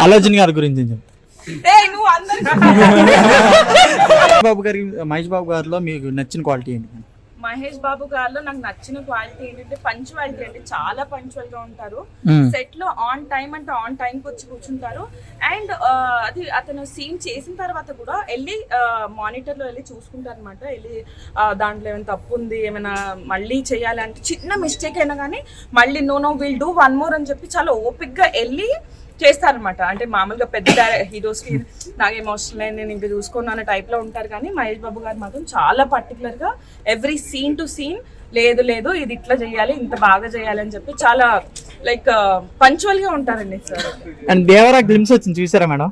ఆలోచన గారి గురించి మహేష్ బాబు గారిలో మీకు నచ్చిన క్వాలిటీ ఏంటి? మహేష్ బాబు గారిలో నాకు నచ్చిన క్వాలిటీ ఏంటంటే పంచువాలిటీ అండి. చాలా పంచువల్ గా ఉంటారు. సెట్ లో ఆన్ టైం అంటే ఆన్ టైం కి వచ్చి కూర్చుంటారు. అండ్ అది అతను సీన్ చేసిన తర్వాత కూడా వెళ్ళి మానిటర్ లో వెళ్ళి చూసుకుంటారు అనమాట. వెళ్ళి దాంట్లో ఏమైనా తప్పు ఉంది, ఏమైనా మళ్ళీ చేయాలి అంటే చిన్న మిస్టేక్ అయినా కానీ మళ్ళీ no will do one more అని చెప్పి చాలా ఓపిక్ గా వెళ్ళి చేస్తారనమాట. అంటే మామూలుగా పెద్ద హీరోస్ కి నాకేం అవసరం లేదు, నేను ఇంకా చూసుకున్నా అనే టైప్ లో ఉంటారు. కానీ మహేష్ బాబు గారు మాత్రం చాలా పర్టికులర్ గా ఎవ్రీ సీన్ టు సీన్ లేదు ఇది ఇట్లా చేయాలి, ఇంత బాగా చేయాలి అని చెప్పి చాలా లైక్ పంచువల్ గా ఉంటారండి సార్. అండ్ దేవరా గ్లిమ్స్ వచ్చింది చూసారా మేడం?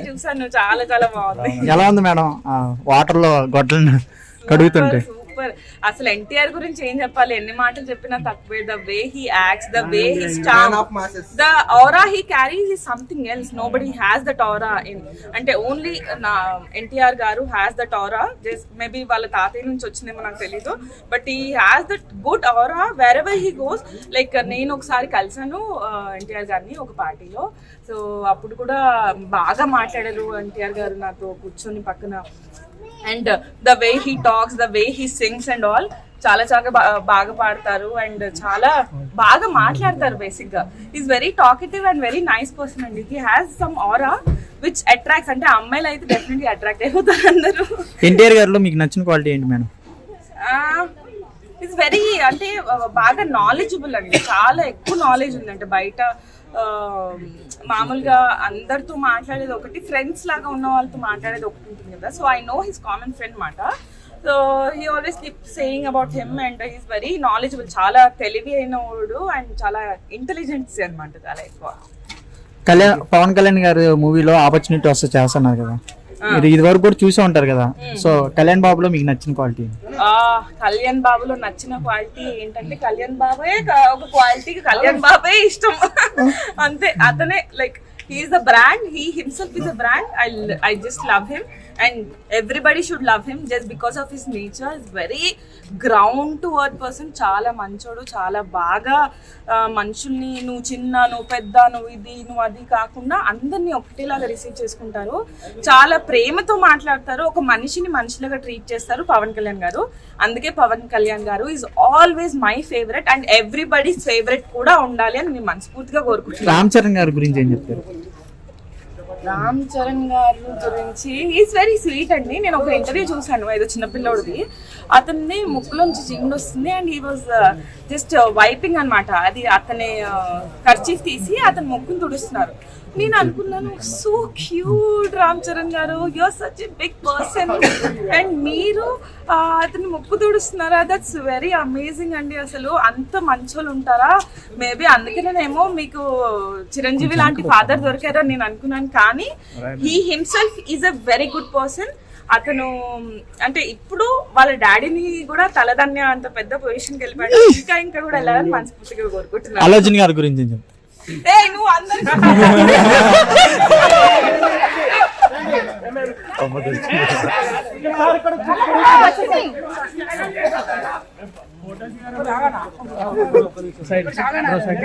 చూసాను, చాలా చాలా బాగుంది. ఎలా ఉంది మేడం వాటర్ లో గొడ్డలను కడుగుతుంటే? అసలు ఎన్టీఆర్ గురించి ఏం చెప్పాలి, ఎన్ని మాటలు చెప్పినా తక్కువే. The way he acts, the way he stands, the aura he carries is something else. Nobody has that aura in, అంటే ఓన్లీ నా ఎన్టీఆర్ గారు has that aura. Just maybe వాళ్ళ తాతయ్య నుంచి వచ్చిందేమో నాకు తెలీదు, but he has that good aura wear ever he goes. Like నేను ఒకసారి కలిసాను ఎన్టీఆర్ గారిని ఒక పార్టీలో. సో అప్పుడు కూడా బాగా మాట్లాడారు ఎన్టీఆర్ గారు నాతో కూర్చొని పక్కన. And the way he talks, the way he sings and all చాలా చాలా బాగా పాడతారు అండ్ చాలా బాగా మాట్లాడతారు. బేసిక్ గా is very talkative and very nice person అండి. He has some aura which attracts. అంటే అమ్మాయిలు అయితే డెఫినెట్లీ అట్రాక్ట్ అయిపోతారు అందరూ. ఎన్టీఆర్ గారిలో మీకు నచ్చిన క్వాలిటీ ఏంటి మేడం? ఈజ్ వెరీ అంటే బాగా నాలెడ్జబుల్ అండి. చాలా ఎక్కువ నాలెడ్జ్ ఉంది. అంటే బయట మామూలుగా అందరితో మాట్లాడేది ఒకటి, ఫ్రెండ్స్ లాగా ఉన్న వాళ్ళతో మాట్లాడేది ఒకటి ఉంటుంది కదా. So I know his common friend మాట. So he always keep saying about him and he's very knowledgeable. చాలా తెలివి అయిన వాడు అండ్ చాలా ఇంటెలిజెన్స్ అనమాట, చాలా ఎక్కువ. పవన్ కళ్యాణ్ గారు మూవీలో ఆపర్చునిటీ వస్తే చేస్తున్నారు కదా, మీరు ఇది వరకు కూడా చూసే ఉంటారు కదా. సో కళ్యాణ్ బాబులో మీకు నచ్చిన క్వాలిటీ? కళ్యాణ్ బాబులో నచ్చిన క్వాలిటీ ఏంటంటే కళ్యాణ్ బాబే ఒక క్వాలిటీకి కళ్యాణ్ బాబే ఇష్టం అంతే. అతనే like he is a brand, he himself is a brand. I just love him and everybody should love him just because of his nature. He's very ground to earth person. చాలా మంచోడు, చాలా బాగా మనుషుల్ని నువ్వు చిన్న, నువ్వు పెద్ద, నువ్వు ఇది, నువ్వు అది కాకుండా అందరినీ ఒకటేలాగా రిసీవ్ చేసుకుంటారు. చాలా ప్రేమతో మాట్లాడతారు. ఒక మనిషిని మనిషిలాగా ట్రీట్ చేస్తారు పవన్ కళ్యాణ్ గారు. అందుకే పవన్ కళ్యాణ్ గారు is always my favourite and everybody's favourite కూడా ఉండాలి అని నేను మనస్ఫూర్తిగా కోరుకుంటున్నాను. రామ్ చరణ్ గారి గురించి ఏం చెప్తారు? రామ్ చరణ్ గారి గురించి ఈజ్ వెరీ స్వీట్ అండి. నేను ఒక ఇంటర్వ్యూ చూసాను ఏదో చిన్నపిల్లోడిది. అతన్ని ముక్కులోంచి జిండు వస్తుంది and he was just wiping అనమాట. అది అతని కర్చీఫ్ తీసి అతని ముక్కును తుడుస్తున్నారు. నేను అనుకున్నాను సో క్యూట్ రామ్ చరణ్ గారు, you are such a big person and మీరు అతని ముక్కు తుడుస్తున్నారా, దట్స్ వెరీ అమేజింగ్ అండి. అసలు అంత మంచోళ్ళు ఉంటారా? మేబీ అందుకేనేమో మీకు చిరంజీవి లాంటి ఫాదర్ దొరికారా నేను అనుకున్నాను. కానీ he himself is a very good person. అతను అంటే ఇప్పుడు వాళ్ళ డాడీని కూడా తలదన్య అంత పెద్ద పొజిషన్కి వెళ్ళిపోయాడు. ఇంకా కూడా వెళ్ళాలని మనస్ఫూర్తిగా కోరుకుంటున్నాను. ఆలోచన గారి గురించి ఏం చెప్తారు? నువ్వు అందరూ